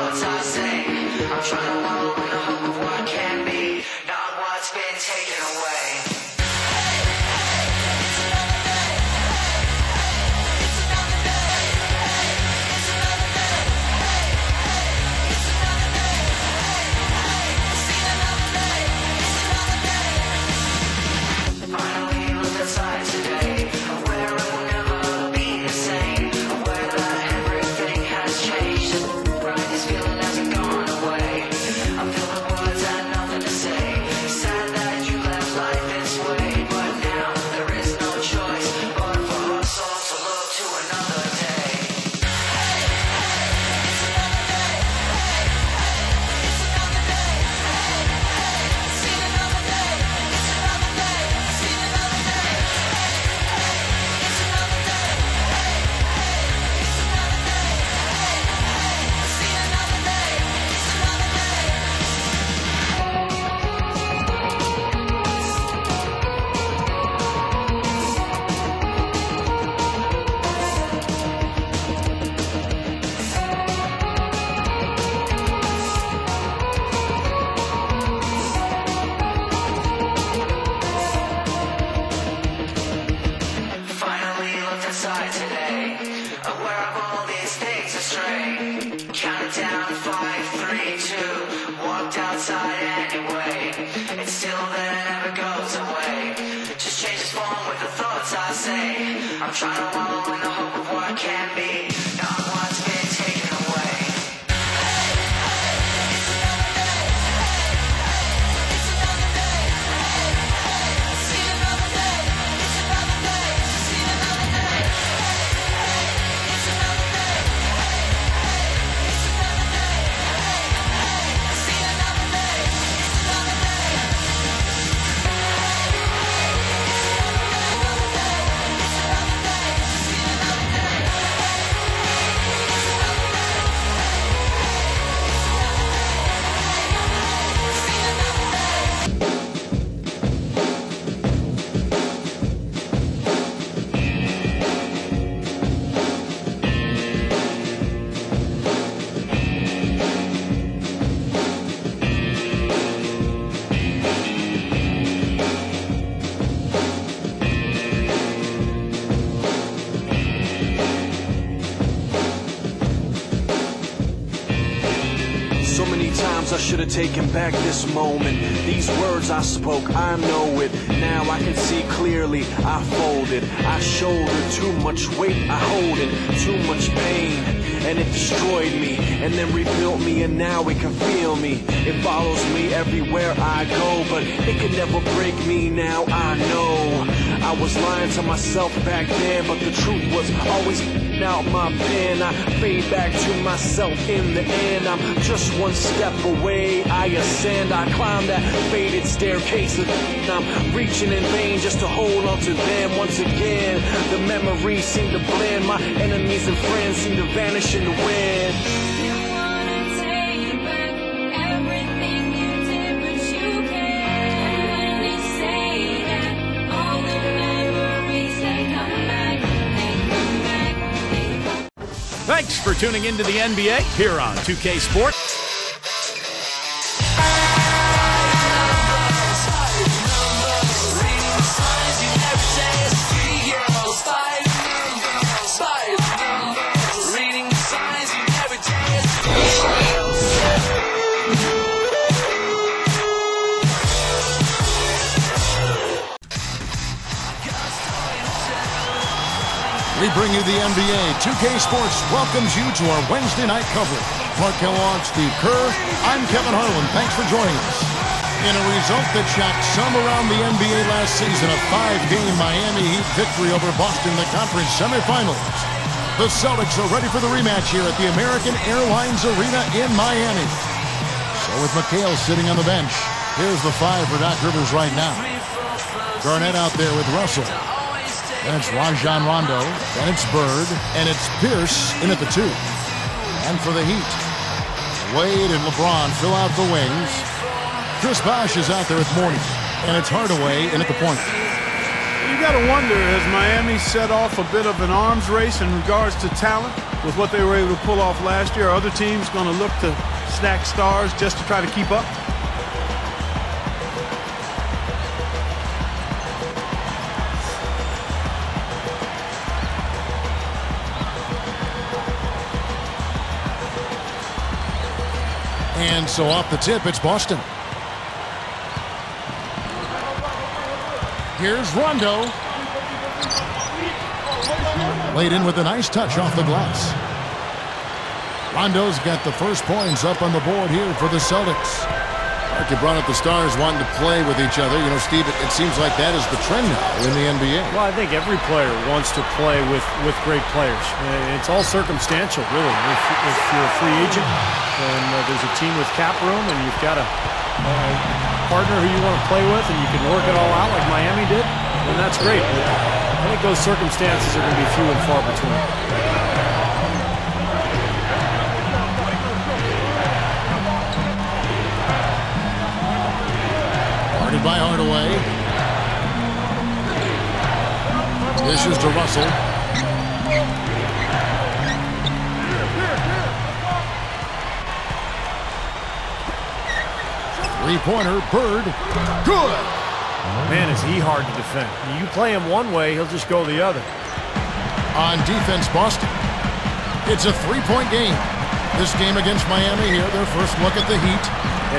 What's I say? I'm trying to wallow in the hope of what can be, not what's been taken away. Finally looked outside today, aware it will never be the same, aware that everything has changed. This feeling hasn't gone away. I feel the words and nothing to say. Sad that you left life this way, but now there is no choice but for us all to look to another day. It's another day. It's another day. Seen another day. It's another day. Seen another day. It's another day. It's another day. Seen another day. It's another day. Finally looked inside today, aware of all these things astray. Counted down 5, 3, 2, walked outside anyway. It's still there, never goes away. Just changes form with the thoughts I say. I'm trying to wallow in the hope of what can be, not what's been taken away. It's another day. It's another day. Seen another day. It's another day. Seen another day. It's another day. It's another day. Seen another day. It's another day. So many times I should have taken back this moment. These words I spoke, I know it. Now I can see clearly. I folded, I shouldered too much weight. I hold it, too much pain, and it destroyed me, and then rebuilt me, and now it can feel me. It follows me everywhere I go, but it can never break me. Now I know I was lying to myself back then, but the truth was always out my pen. I fade back to myself in the end. I'm just one step away. I ascend, I climb that faded staircase, and I'm reaching in vain just to hold on to them. Once again, the memories seem to blend. My enemies and friends seem to vanish in the wind. You wanna take back everything you did, but you can't. When you say that, all the memories they come back, they come back, they come. Thanks for tuning into the NBA here on 2K Sports. We bring you the NBA. 2K Sports welcomes you to our Wednesday night coverage. Clark Kellogg, Steve Kerr, I'm Kevin Harlan. Thanks for joining us. In a result that shocked some around the NBA last season, a 5-game Miami Heat victory over Boston in the conference semifinals. The Celtics are ready for the rematch here at the American Airlines Arena in Miami. So with McHale sitting on the bench, here's the 5 for Doc Rivers right now. Garnett out there with Russell. Then it's Rajon Rondo, then it's Bird, and it's Pierce in at the 2. And for the Heat, Wade and LeBron fill out the wings. Chris Bosh is out there with Morning, and it's Hardaway in at the point. You got to wonder, has Miami set off a bit of an arms race in regards to talent with what they were able to pull off last year? Are other teams going to look to stack stars just to try to keep up? And so off the tip, it's Boston. Here's Rondo. Laid in with a nice touch off the glass. Rondo's got the first points up on the board here for the Celtics. Mark, you brought up the stars wanting to play with each other. You know, Steve, it seems like that is the trend now in the NBA. Well, I think every player wants to play with great players. It's all circumstantial, really. If you're a free agent and there's a team with cap room and you've got a partner who you want to play with and you can work it all out like Miami did, then that's great. But I think those circumstances are going to be few and far between. Guarded by Hardaway. Dishes to Russell. Three-pointer, Bird. Good! Man, is he hard to defend. You play him one way, he'll just go the other. On defense, Boston. It's a three-point game. This game against Miami here, their first look at the Heat.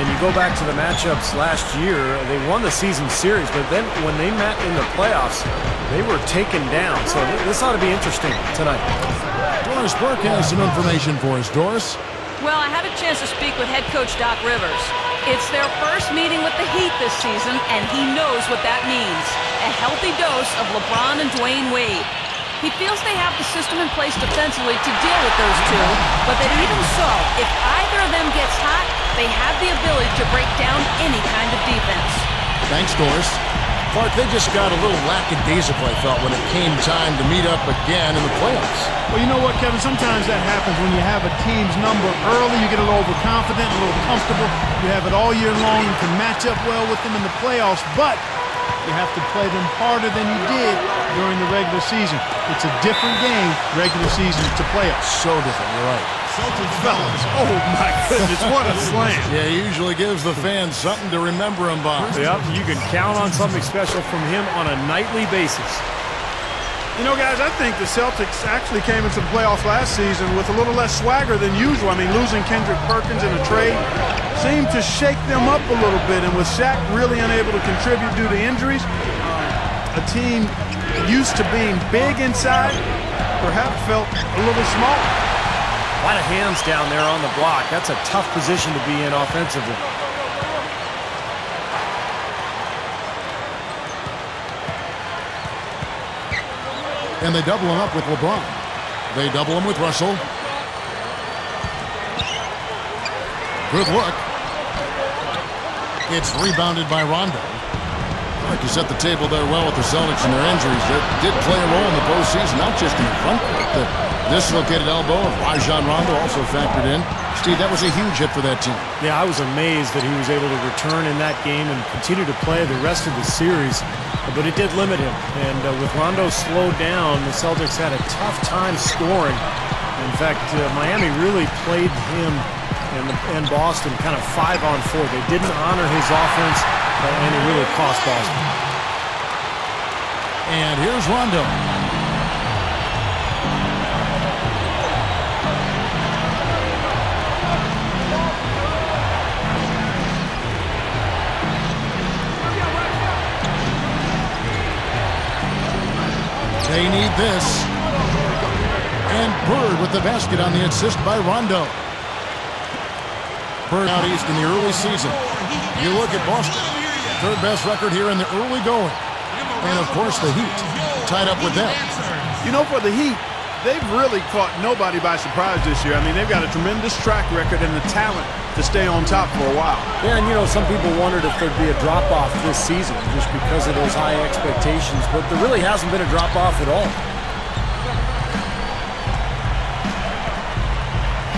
And you go back to the matchups last year, they won the season series, but then when they met in the playoffs, they were taken down. So this ought to be interesting tonight. Doris Burke has some information for us. Doris? Well, I had a chance to speak with head coach Doc Rivers. It's their first meeting with the Heat this season, and he knows what that means. A healthy dose of LeBron and Dwayne Wade. He feels they have the system in place defensively to deal with those two, but that even so, if either of them gets hot, they have the ability to break down any kind of defense. Thanks, Doris. Clark, they just got a little lackadaisical, I felt, when it came time to meet up again in the playoffs. Well, you know what, Kevin? Sometimes that happens when you have a team's number early. You get a little overconfident, a little comfortable. You have it all year long. You can match up well with them in the playoffs, but you have to play them harder than you did during the regular season. It's a different game, regular season to playoffs. So different, you're right. Fellas, oh my goodness, what a slam. Yeah, he usually gives the fans something to remember him by. Yep, you can count on something special from him on a nightly basis. You know, guys, I think the Celtics actually came into the playoffs last season with a little less swagger than usual. I mean, losing Kendrick Perkins in a trade seemed to shake them up a little bit. And with Shaq really unable to contribute due to injuries, a team used to being big inside perhaps felt a little small. A lot of hands down there on the block. That's a tough position to be in offensively. And they double him up with LeBron. They double him with Russell. Good look. It's rebounded by Rondo. Like you set the table there well with the Celtics and their injuries. That did play a role in the postseason, not just in the front court. The dislocated elbow of Rajon Rondo also factored in. Steve, that was a huge hit for that team. Yeah, I was amazed that he was able to return in that game and continue to play the rest of the series. But it did limit him. And with Rondo slowed down, the Celtics had a tough time scoring. In fact, Miami really played him and Boston kind of 5-on-4. They didn't honor his offense, and it really cost Boston. And here's Rondo. They need this. And Bird with the basket on the assist by Rondo. Bird out east in the early season. You look at Boston, third best record here in the early going. And of course the Heat tied up with them. You know, for the Heat, they've really caught nobody by surprise this year. I mean, they've got a tremendous track record and the talent to stay on top for a while. Yeah, and you know, some people wondered if there'd be a drop-off this season just because of those high expectations, but there really hasn't been a drop-off at all.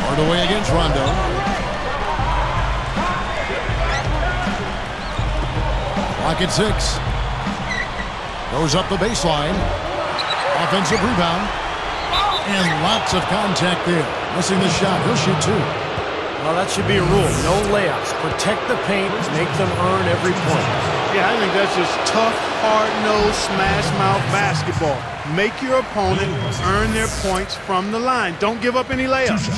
Hardaway against Rondo. Clock at 6. Goes up the baseline. Offensive rebound. And lots of contact there. Missing the shot. He'll shoot two. Well, that should be a rule. No layups. Protect the paint. Make them earn every point. Yeah, I think that's just tough, hard-nosed, smash-mouth basketball. Make your opponent earn their points from the line. Don't give up any layups.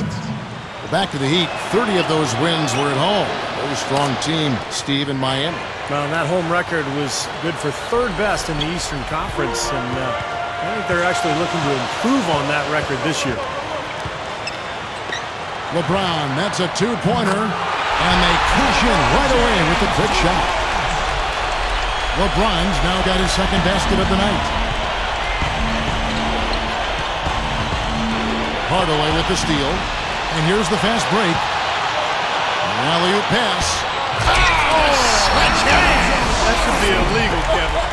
Back to the Heat. 30 of those wins were at home. Very strong team, Steve, in Miami. Well, and that home record was good for third best in the Eastern Conference, and I think they're actually looking to improve on that record this year. LeBron, that's a two-pointer, and they cash in right away with a quick shot. LeBron's now got his second basket of the night. Hardaway with the steal, and here's the fast break. An alley-oop pass. That should be illegal, Kevin.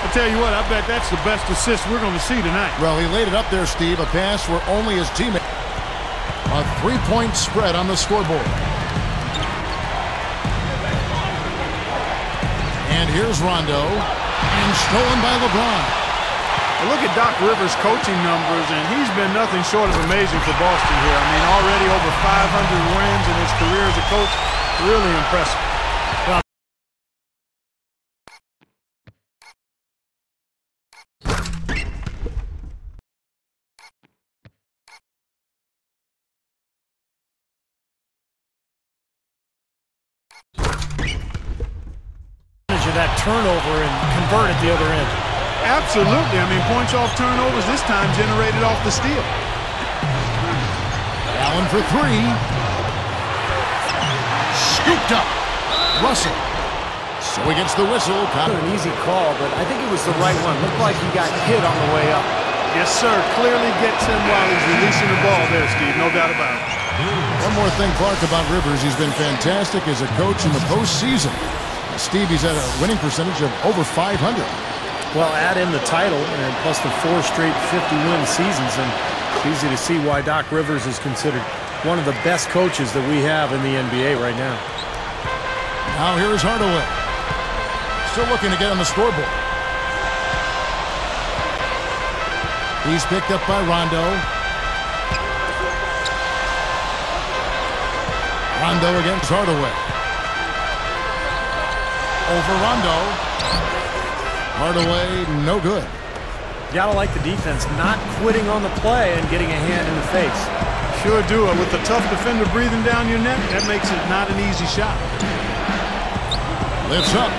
I'll tell you what, I bet that's the best assist we're going to see tonight. Well, he laid it up there, Steve. A pass where only his teammate. A three-point spread on the scoreboard. And here's Rondo. And stolen by LeBron. Well, look at Doc Rivers' coaching numbers, and he's been nothing short of amazing for Boston here. I mean, already over 500 wins in his career as a coach. Really impressive. Of that turnover and convert at the other end. Absolutely. I mean, points off turnovers this time generated off the steal. Allen for three. Scooped up. Russell. So he gets the whistle. An easy call, but I think it was the right one. Looked like he got hit on the way up. Yes, sir. Clearly gets him while he's releasing the ball there, Steve. No doubt about it. One more thing, Clark, about Rivers. He's been fantastic as a coach in the postseason. Steve, he's at a winning percentage of over 500. Well, add in the title and plus the 4 straight 50-win seasons, and it's easy to see why Doc Rivers is considered one of the best coaches that we have in the NBA right now. Now here's Hardaway. Still looking to get on the scoreboard. He's picked up by Rondo. Rondo against Hardaway. Over Rondo. Hardaway, no good. You gotta like the defense, not quitting on the play and getting a hand in the face. Sure do. With the tough defender breathing down your neck, that makes it not an easy shot. Lifts up.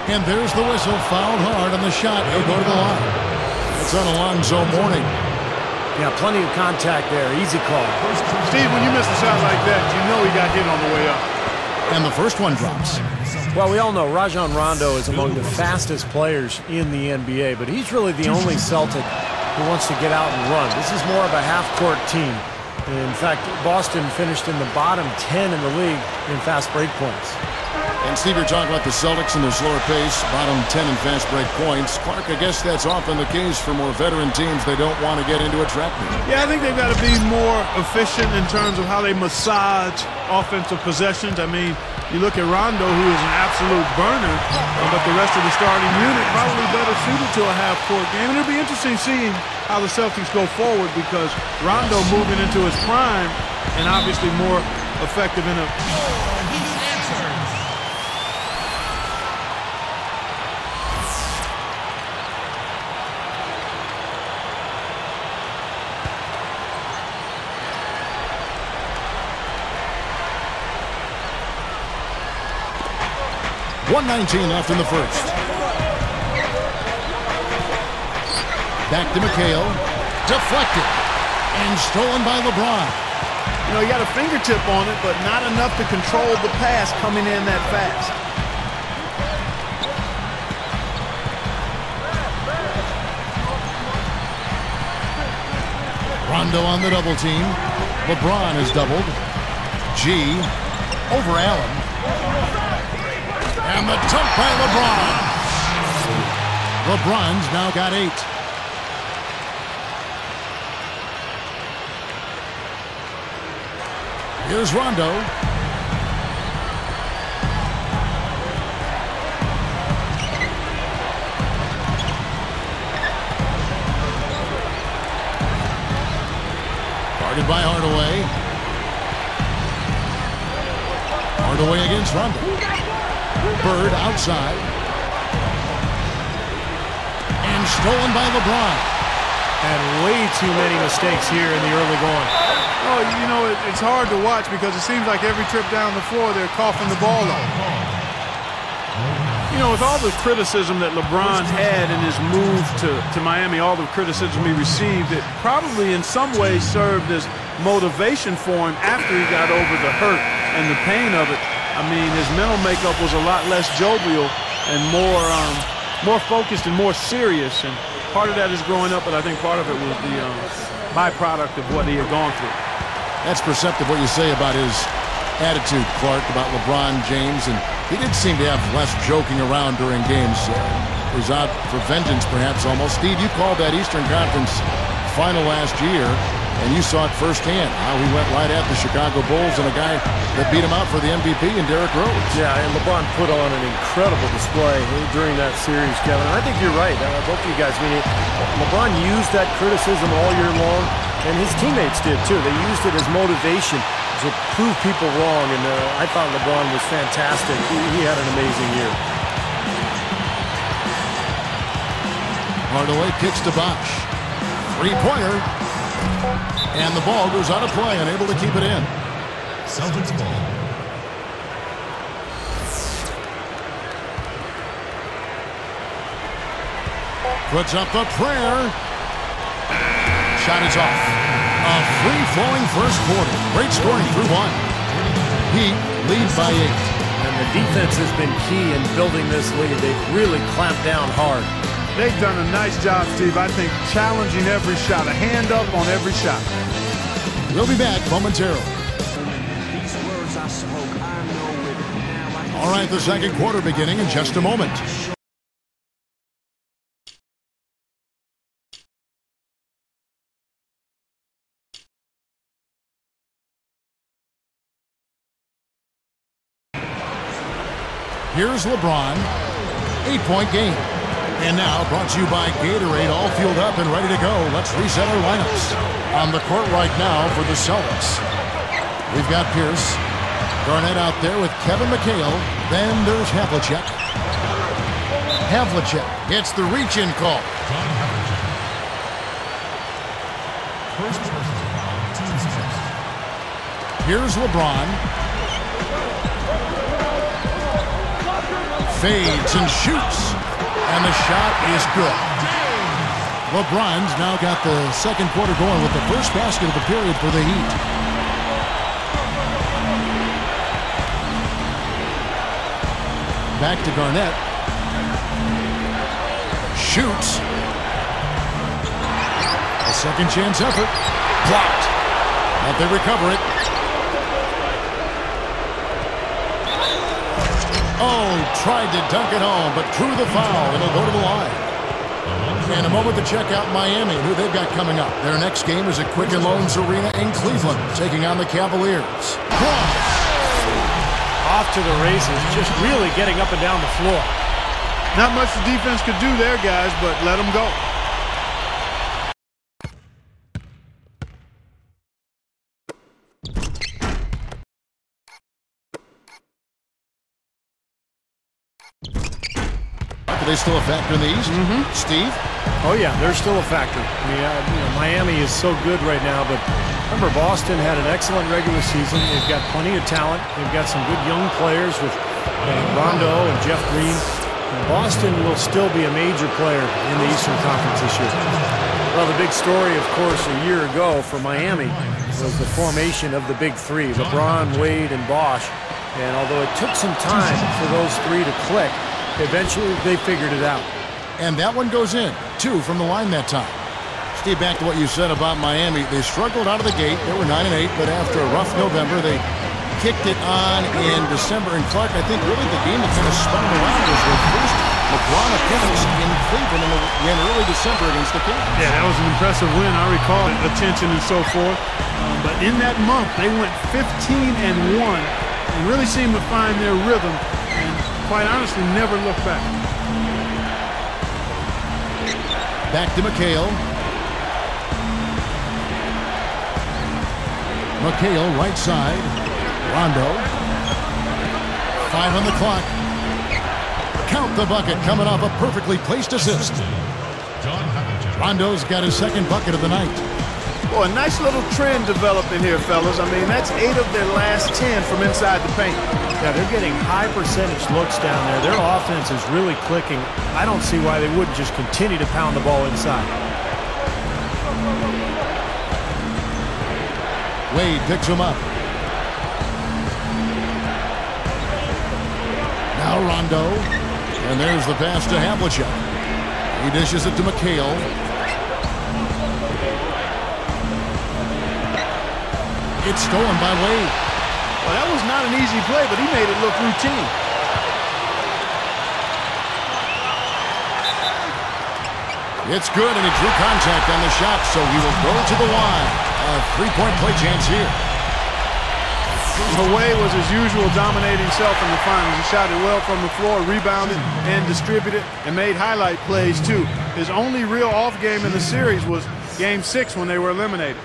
And there's the whistle. Fouled hard on the shot. He'll go to the line. It's on Alonzo Mourning. Yeah, plenty of contact there. Easy call. Steve, when you miss a shot like that, you know he got hit on the way up. And the first one drops. Well, we all know Rajon Rondo is among the fastest players in the NBA, but he's really the only Celtic who wants to get out and run. This is more of a half-court team. In fact, Boston finished in the bottom 10 in the league in fast break points. And Steve, you're talking about the Celtics and their slower pace, bottom 10 in fast break points. Clark, I guess that's often the case for more veteran teams. They don't want to get into a trap meet. Yeah, I think they've got to be more efficient in terms of how they massage offensive possessions. I mean, you look at Rondo, who is an absolute burner, but the rest of the starting unit probably better suited to a half-court game. And it'll be interesting seeing how the Celtics go forward because Rondo moving into his prime and obviously more effective in a... .119 left in the first. Back to McHale. Deflected. And stolen by LeBron. You know, he got a fingertip on it, but not enough to control the pass coming in that fast. Rondo on the double team. LeBron is doubled. G over Allen. And the dunk by LeBron. LeBron's now got 8. Here's Rondo. Guarded by Hardaway. Hardaway against Rondo. Bird outside. And stolen by LeBron. And way too many mistakes here in the early going. Oh, you know, it's hard to watch because it seems like every trip down the floor they're coughing the ball up. You know, with all the criticism that LeBron had in his move to Miami, all the criticism he received, it probably in some ways served as motivation for him after he got over the hurt and the pain of it. I mean, his mental makeup was a lot less jovial and more focused and more serious. And part of that is growing up, but I think part of it was the byproduct of what he had gone through. That's perceptive what you say about his attitude, Clark, about LeBron James. And he did seem to have less joking around during games. He was out for vengeance, perhaps, almost. Steve, you called that Eastern Conference final last year, and you saw it firsthand, how he went right at the Chicago Bulls and a guy that beat him out for the MVP in Derrick Rose. Yeah, and LeBron put on an incredible display during that series, Kevin. And I think you're right, both of you guys. I mean, LeBron used that criticism all year long, and his teammates did too. They used it as motivation to prove people wrong, and I thought LeBron was fantastic. He had an amazing year. Hardaway kicks to Bosh. Three-pointer. And the ball goes out of play, unable to keep it in. Celtics ball. Puts up the prayer. Shot is off. A free-flowing first quarter. Great scoring through one. Heat lead by 8. And the defense has been key in building this lead. They've really clamped down hard. They've done a nice job, Steve. I think challenging every shot, a hand up on every shot. We'll be back momentarily. These words I spoke, I know it. Now I can All right, the second quarter beginning in just a moment. Here's LeBron. 8-point game. And now, brought to you by Gatorade, all fueled up and ready to go. Let's reset our lineups. On the court right now for the Celtics, we've got Pierce. Garnett out there with Kevin McHale. Then there's Havlicek. Havlicek gets the reach-in call. John Havlicek. First personal foul, team's first. Here's LeBron. Fades and shoots. And the shot is good. LeBron's now got the second quarter going with the first basket of the period for the Heat. Back to Garnett. Shoots. A second chance effort. Blocked. But they recover it. Oh, tried to dunk it home, but drew the foul, and it'll go to the line. And a moment to check out Miami, who they've got coming up. Their next game is at Quicken Loans Arena in Cleveland, taking on the Cavaliers. Off to the races, just really getting up and down the floor. Not much the defense could do there, guys, but let them go. Are they still a factor in the East? Steve? Oh, yeah, they're still a factor. I mean, Miami is so good right now, but remember, Boston had an excellent regular season. They've got plenty of talent. They've got some good young players with Rondo and Jeff Green. And Boston will still be a major player in the Eastern Conference this year. Well, the big story, of course, a year ago for Miami was the formation of the big three, LeBron, Wade, and Bosh. And although it took some time for those three to click, eventually they figured it out. And that one goes in. 2 from the line that time. Steve, back to what you said about Miami. They struggled out of the gate. They were 9-8, but after a rough November, they kicked it on in December. And Clark, I think really the game that kind of spun them around was their first LeBron appearance in Cleveland in early December against the Kings. Yeah, that was an impressive win. I recall attention and so forth. But in that month, they went 15-1 and really seemed to find their rhythm and, quite honestly, never looked back. Back to McHale. McHale right side. Rondo. 5 on the clock. Count the bucket coming off a perfectly placed assist. John Havlicek. Rondo's got his second bucket of the night. Well, a nice little trend developing here, fellas. I mean, that's 8 of their last 10 from inside the paint. Yeah, they're getting high percentage looks down there. Their offense is really clicking. I don't see why they wouldn't just continue to pound the ball inside. Wade picks him up. Now Rondo. And there's the pass to Havlicek. He dishes it to McHale. It's stolen by Wade. Well, that was not an easy play, but he made it look routine. It's good, and he drew contact on the shot, so he will go to the line. A three-point play chance here. Wade was his usual dominating self in the finals. He shot it well from the floor, rebounded and distributed, and made highlight plays too. His only real off game in the series was Game 6 when they were eliminated.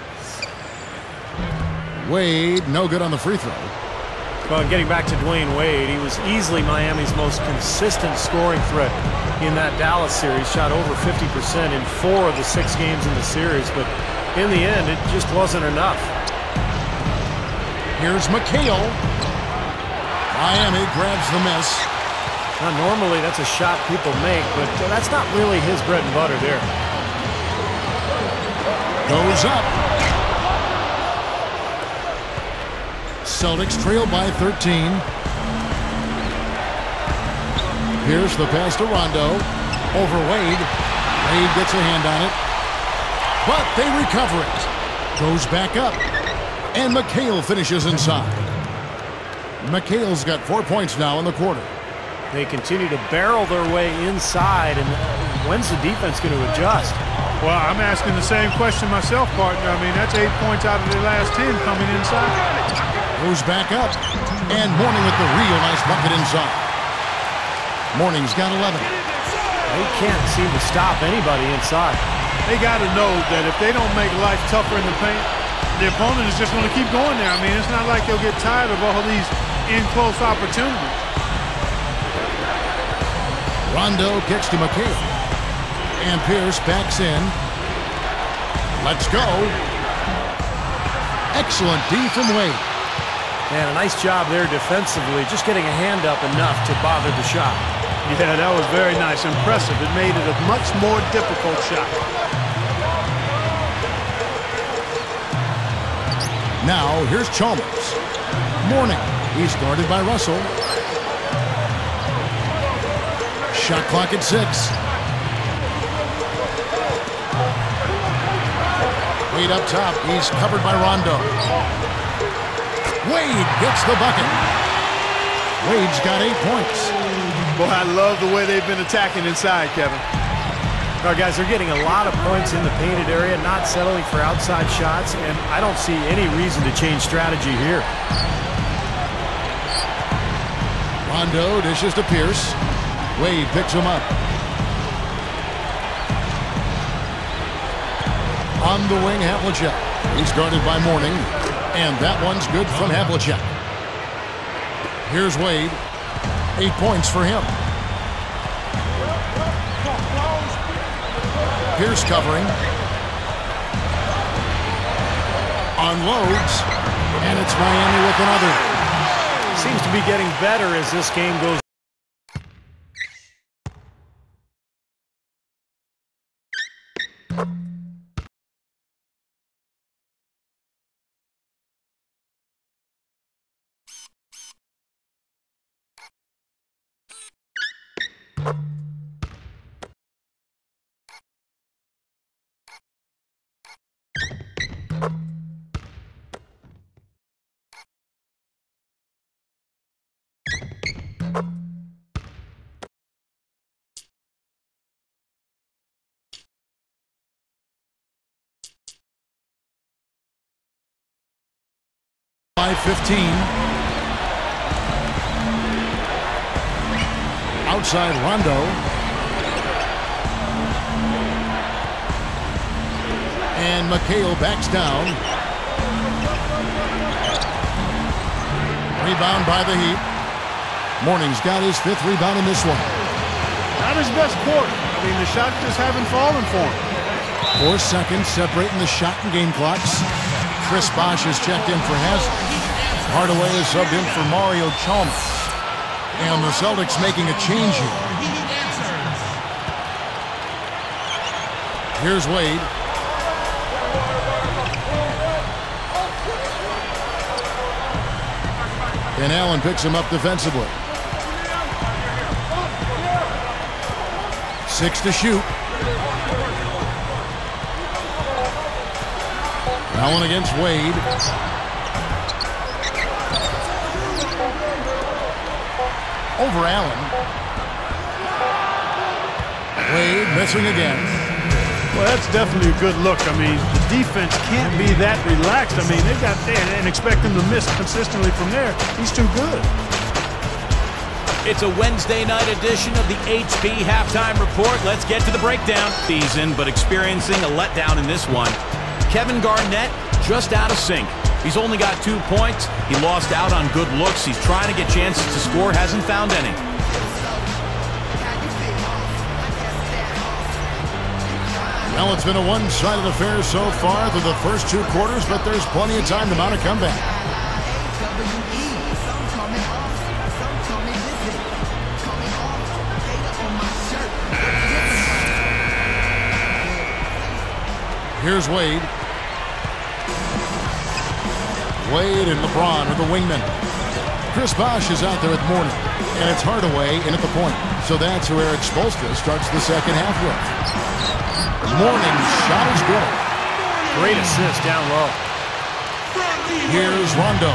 Wade, no good on the free throw. Well, getting back to Dwayne Wade, he was easily Miami's most consistent scoring threat in that Dallas series. Shot over 50% in 4 of the 6 games in the series, but in the end, it just wasn't enough. Here's McHale. Miami grabs the miss. Now, normally, that's a shot people make, but that's not really his bread and butter there. Goes up. Celtics trail by 13. Here's the pass to Rondo. Over Wade. Wade gets a hand on it. But they recover it. Goes back up. And McHale finishes inside. McHale's got 4 points now in the quarter. They continue to barrel their way inside, and when's the defense going to adjust? Well, I'm asking the same question myself, partner. I mean, that's 8 points out of their last 10 coming inside. Goes back up. And Mourning with the real nice bucket inside. Mourning's got 11. They can't seem to stop anybody inside. They got to know that if they don't make life tougher in the paint, the opponent is just going to keep going there. I mean, it's not like they'll get tired of all these in-close opportunities. Rondo kicks to McHale. And Pierce backs in. Let's go. Excellent D from Wade. And a nice job there defensively, just getting a hand up enough to bother the shot. Yeah, that was very nice. Impressive. It made it a much more difficult shot. Now, here's Chalmers. Mourning. He's guarded by Russell. Shot clock at 6. Wade up top. He's covered by Rondo. Wade gets the bucket. Wade's got 8 points. Boy, I love the way they've been attacking inside, Kevin. All right, guys, they're getting a lot of points in the painted area, not settling for outside shots, and I don't see any reason to change strategy here. Rondo dishes to Pierce. Wade picks him up. On the wing, Havlicek. He's guarded by Mourning, and that one's good from Havlicek. Here's Wade. 8 points for him. Pierce covering. Unloads. And it's Miami with another. Seems to be getting better as this game goes. By 15. Outside Rondo. And McHale backs down. Rebound by the Heat. Mourning's got his 5th rebound in this one. Not his best quarter. I mean, the shots just haven't fallen for him. 4 seconds separating the shot and game clocks. Chris Bosh has checked in for Haslem. Hardaway is subbed in for Mario Chalmers. And the Celtics making a change here. Here's Wade. And Allen picks him up defensively. 6 to shoot. Allen against Wade. Over Allen. Wade missing again. Well, that's definitely a good look. I mean, the defense can't be that relaxed. I mean, they got there and expect him to miss consistently from there. He's too good. It's a Wednesday night edition of the HB Halftime Report. Let's get to the breakdown. Season, but experiencing a letdown in this one. Kevin Garnett just out of sync. He's only got 2 points. He lost out on good looks. He's trying to get chances to score, hasn't found any. Well, it's been a one-sided affair so far through the first 2 quarters, but there's plenty of time to mount a comeback. Here's Wade. Wade and LeBron are the wingmen. Chris Bosh is out there with Mourning, and it's Hardaway in at the point. So that's who Eric Spoelstra starts the second half with. Mourning's shot is good. Great assist down low. Here's Rondo.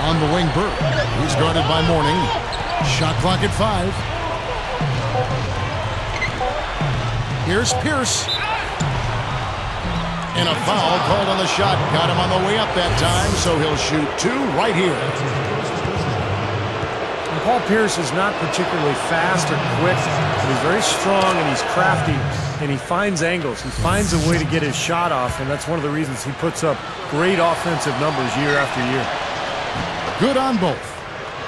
On the wing, Burke. He's guarded by Mourning. Shot clock at 5. Here's Pierce. And a foul called on the shot. Got him on the way up that time, so he'll shoot 2 right here. And Paul Pierce is not particularly fast or quick, but he's very strong and he's crafty, and he finds angles. He finds a way to get his shot off, and that's one of the reasons he puts up great offensive numbers year after year. Good on both.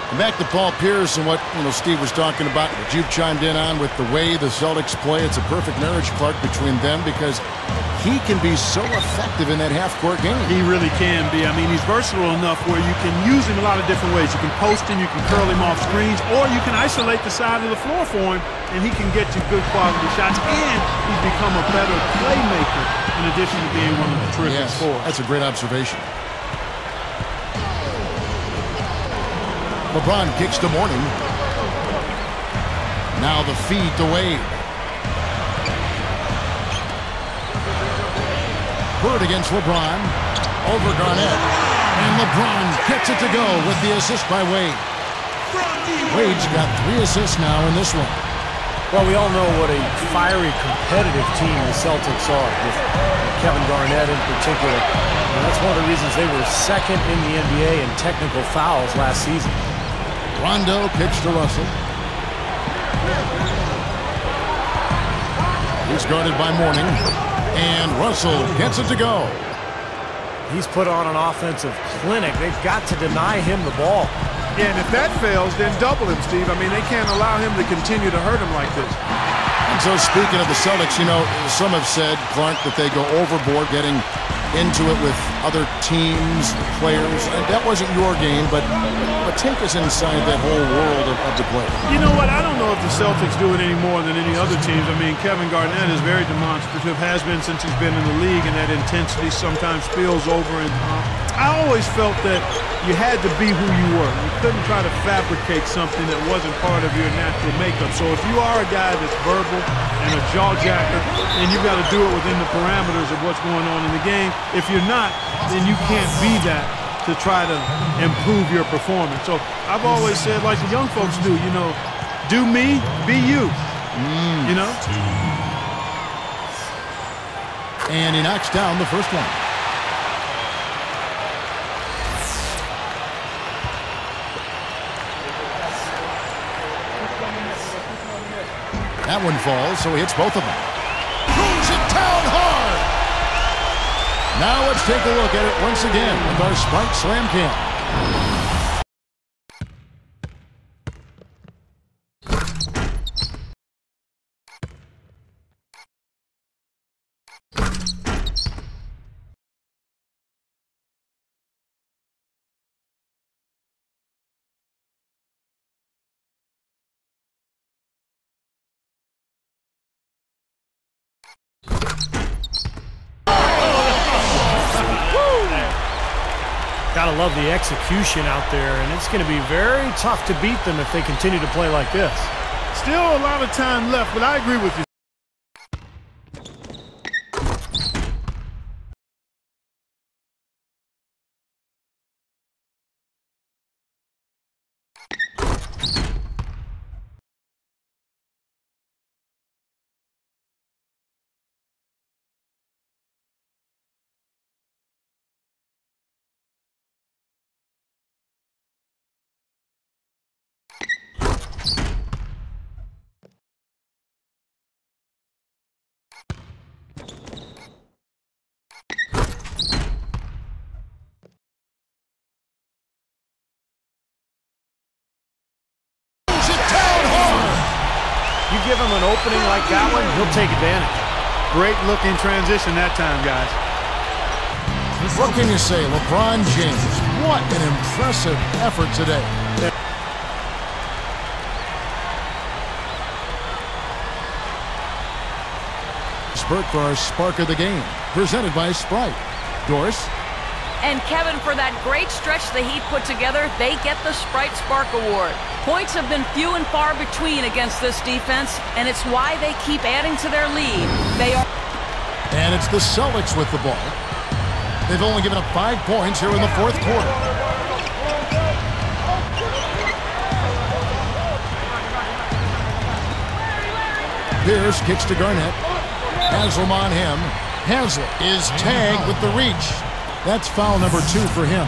And back to Paul Pierce and what Steve was talking about, what you've chimed in on with the way the Celtics play. It's a perfect marriage, Clark, between them because he can be so effective in that half-court game. He really can be. I mean, he's versatile enough where you can use him a lot of different ways. You can post him, you can curl him off screens, or you can isolate the side of the floor for him, and he can get you good quality shots. And he's become a better playmaker in addition to being one of the terrific scorers. That's a great observation. LeBron kicks to Mourning. Now the feed to Wade. Bird against LeBron. Over Garnett. And LeBron gets it to go with the assist by Wade. Wade's got 3 assists now in this one. Well, we all know what a fiery, competitive team the Celtics are, with Kevin Garnett in particular. And that's one of the reasons they were second in the NBA in technical fouls last season. Rondo kicks to Russell. He's guarded by Mourning. And Russell gets it to go. He's put on an offensive clinic. They've got to deny him the ball. Yeah, and if that fails, then double him, Steve. I mean, they can't allow him to continue to hurt him like this. And so speaking of the Celtics, some have said, Clark, that they go overboard getting into it with other teams, players. And that wasn't your game, but take us inside that whole world of the play. You know what? I don't know if the Celtics do it any more than any other teams. I mean, Kevin Garnett is very demonstrative, has been since he's been in the league, and that intensity sometimes spills over. And I always felt that you had to be who you were. You couldn't try to fabricate something that wasn't part of your natural makeup. So if you are a guy that's verbal and a jawjacker, then you've got to do it within the parameters of what's going on in the game. If you're not, then you can't be that to try to improve your performance. So I've always said, like the young folks do, do me, be you. And he knocks down the first one. That one falls, so he hits both of them. Throws it down hard. Now let's take a look at it once again with our Sprite Slam Cam. Gotta love the execution out there, and it's going to be very tough to beat them if they continue to play like this. Still a lot of time left, but I agree with you. You give him an opening like that one, he'll take advantage. Great looking transition that time, guys. What can you say, LeBron James? What an impressive effort today. Spurt for our Spark of the Game, presented by Sprite. Doris? And Kevin, for that great stretch the Heat put together, they get the Sprite Spark Award. Points have been few and far between against this defense, and it's why they keep adding to their lead. And it's the Celtics with the ball. They've only given up 5 points here in the fourth quarter. Pierce kicks to Garnett. Haslam on him. Haslem is tagged with the reach. That's foul number 2 for him.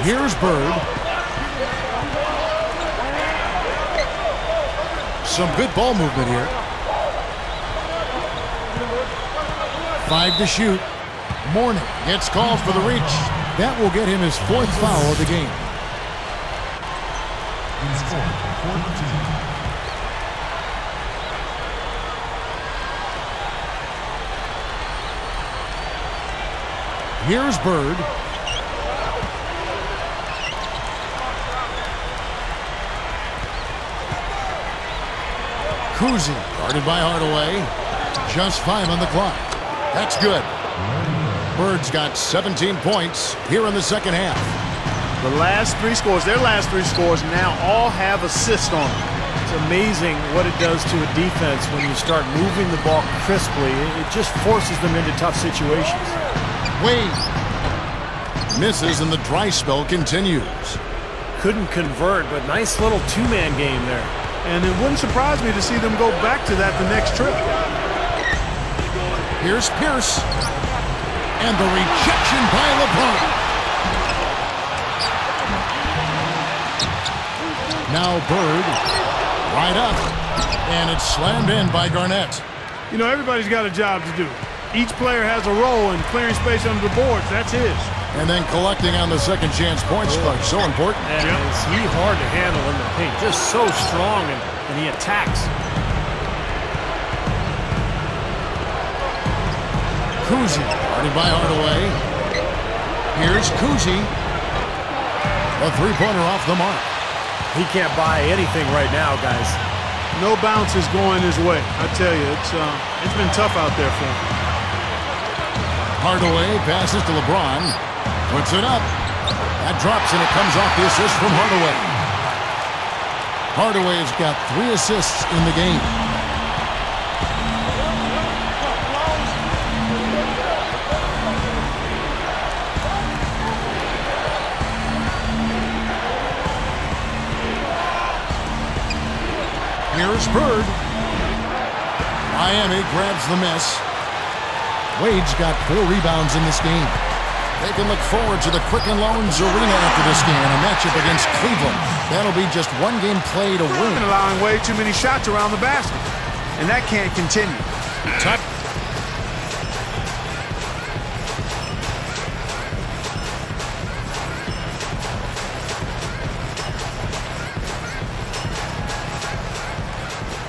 Here's Bird. Some good ball movement here. 5 to shoot. Mourning gets called for the reach. That will get him his 4th foul of the game. Here's Bird. Kuzi, guarded by Hardaway. Just 5 on the clock. That's good. Bird's got 17 points here in the second half. The last 3 scores, their last 3 scores now all have assists on them. It's amazing what it does to a defense when you start moving the ball crisply. It just forces them into tough situations. Wade misses and the dry spell continues. Couldn't convert, but nice little two-man game there. And it wouldn't surprise me to see them go back to that the next trip. Here's Pierce. And the rejection by LeBron. Now Bird, right up. And it's slammed in by Garnett. You know, everybody's got a job to do. Each player has a role in clearing space under the boards. That's his. And then collecting on the second chance points clutch. So important. And is he hard to handle in the paint. Just so strong, and he attacks. Kuzi, guarded by Hardaway. Here's Kuzi. A 3-pointer off the mark. He can't buy anything right now, guys. No bounce is going his way. I tell you, it's been tough out there for him. Hardaway passes to LeBron. Puts it up. That drops and it comes off the assist from Hardaway. Hardaway's got 3 assists in the game. Here's Bird. Miami grabs the miss. Wade's got 4 rebounds in this game. They can look forward to the Quicken Loans Arena after this game, a matchup against Cleveland. That'll be just 1 game play to win. Been allowing way too many shots around the basket, and that can't continue.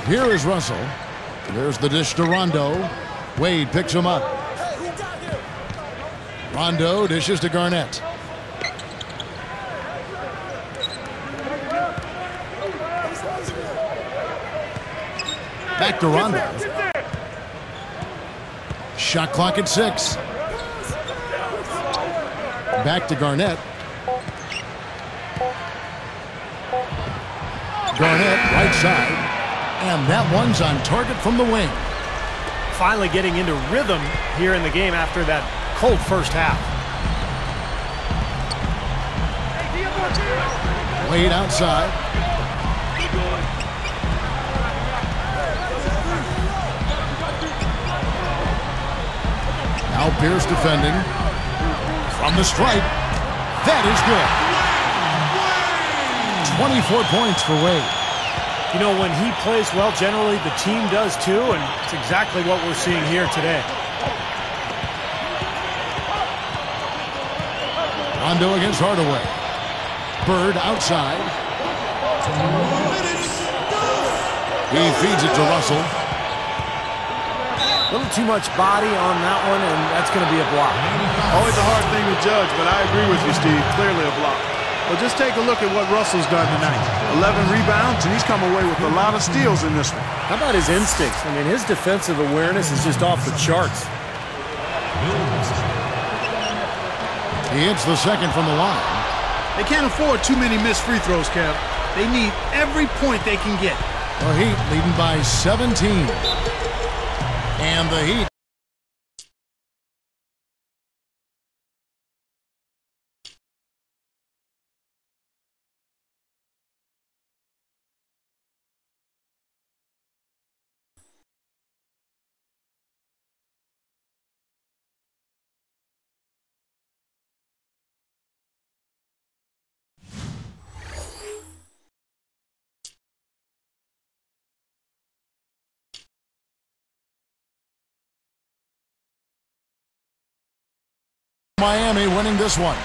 Here is Russell. There's the dish to Rondo. Wade picks him up. Rondo dishes to Garnett. Back to Rondo. Shot clock at 6. Back to Garnett. Garnett, right side. And that one's on target from the wing. Finally getting into rhythm here in the game after that cold first half. Wade outside. Now Pierce defending. From the stripe. That is good. 24 points for Wade. You know, when he plays well, generally the team does too, and it's exactly what we're seeing here today. Rondo against Hardaway. Bird outside. He feeds it to Russell. A little too much body on that one, and that's going to be a block. Always a hard thing to judge, but I agree with you, Steve. Clearly a block. But just take a look at what Russell's done tonight. 11 rebounds, and he's come away with a lot of steals in this one. How about his instincts? I mean, his defensive awareness is just off the charts. He hits the second from the line. They can't afford too many missed free throws, Kev. They need every point they can get. The Heat leading by 17. And the Heat. Miami winning this one.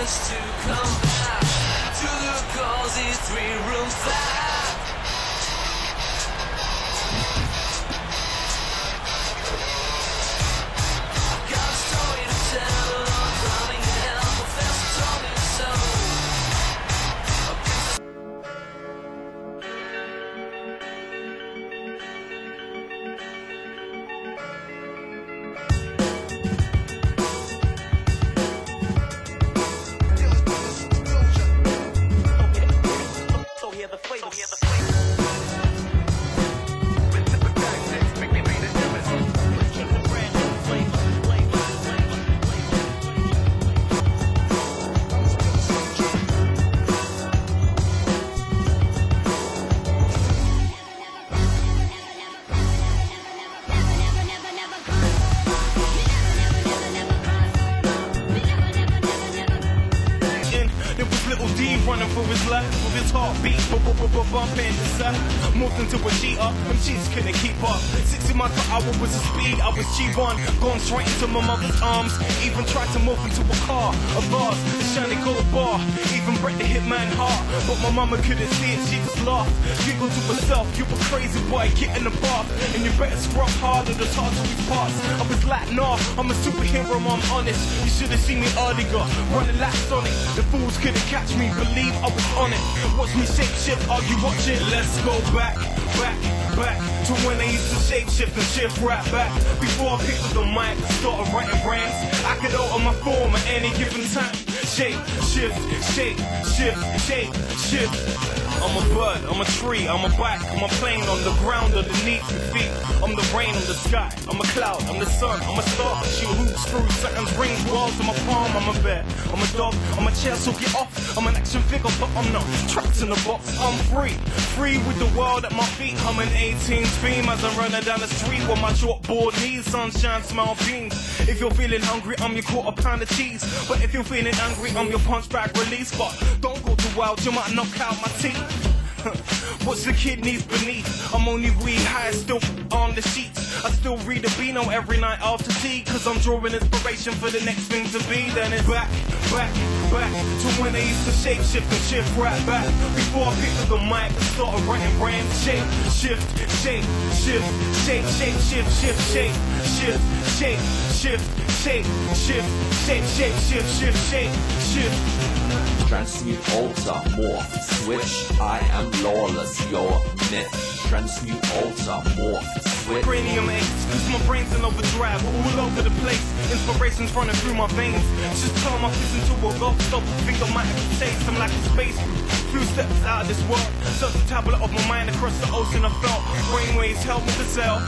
To come back to the cozy 3-room flat. Got a story to tell, I'm coming hell, professor told me so. Running for his life with his heartbeat, bumping. set. Moved into a G-up, and cheats couldn't keep up. 60 miles per hour was the speed, I was G1. Gone straight into my mother's arms. Even tried to move into a car, a vase, a shiny gold bar. Even break the hitman heart. But my mama couldn't see it, she just laughed. Giggled to herself, you a crazy boy, get in the bath. And you better scrub harder to touch these parts. I was like, nah, I'm a superhero, I'm honest. You should've seen me earlier, running laps on it. The fools couldn't catch me, believe I was on it. Watch me shape shift, are you watching? Let's go back to when I used to shape shift and shift right back. Before I picked up the mic and started writing rhymes, I could alter my form at any given time. Shape, shift, shape, shift, shape, shift. I'm a bird, I'm a tree, I'm a bike, I'm a plane on the ground underneath your feet. I'm the rain, I'm the sky, I'm a cloud, I'm the sun, I'm a star. Shoot hoops, screws, seconds, rings, walls in my palm. I'm a bear, I'm a dog, I'm a chair, so get off. I'm an action figure, but I'm not trapped in a box. I'm free, free with the world at my feet. I'm an 18 stream as I'm running down the street with my chalkboard knees. Sunshine, smile beams. If you're feeling hungry, I'm your quarter pound of cheese. But if you're feeling angry, I'm your punch bag release. But don't go too wild, you might knock out my teeth. What's the kidneys beneath? I'm only weed high, still on the sheets. I still read a Beano every night after tea, cause I'm drawing inspiration for the next thing to be. Then it's back to when I used to shape shift and shift right back. Before I picked up the mic and started writing rhymes. Shape, shift, shape, shift, shape, shape, shift, shift, shape, shift, shape, shift, shape, shift, shape, shape, shift, shift, shape, shift. Transmute, alter, morph, switch. I am lawless, you're myth. Transmute, alter, morph, switch. Cranium aches, cause my brain's in overdrive, all over the place. Inspiration's running through my veins. Just turn my fist into a golf stop. Think I might have to taste. I'm like a space. Few steps out of this world. Search the tablet of my mind across the ocean I felt. Brainwaves help me to sail.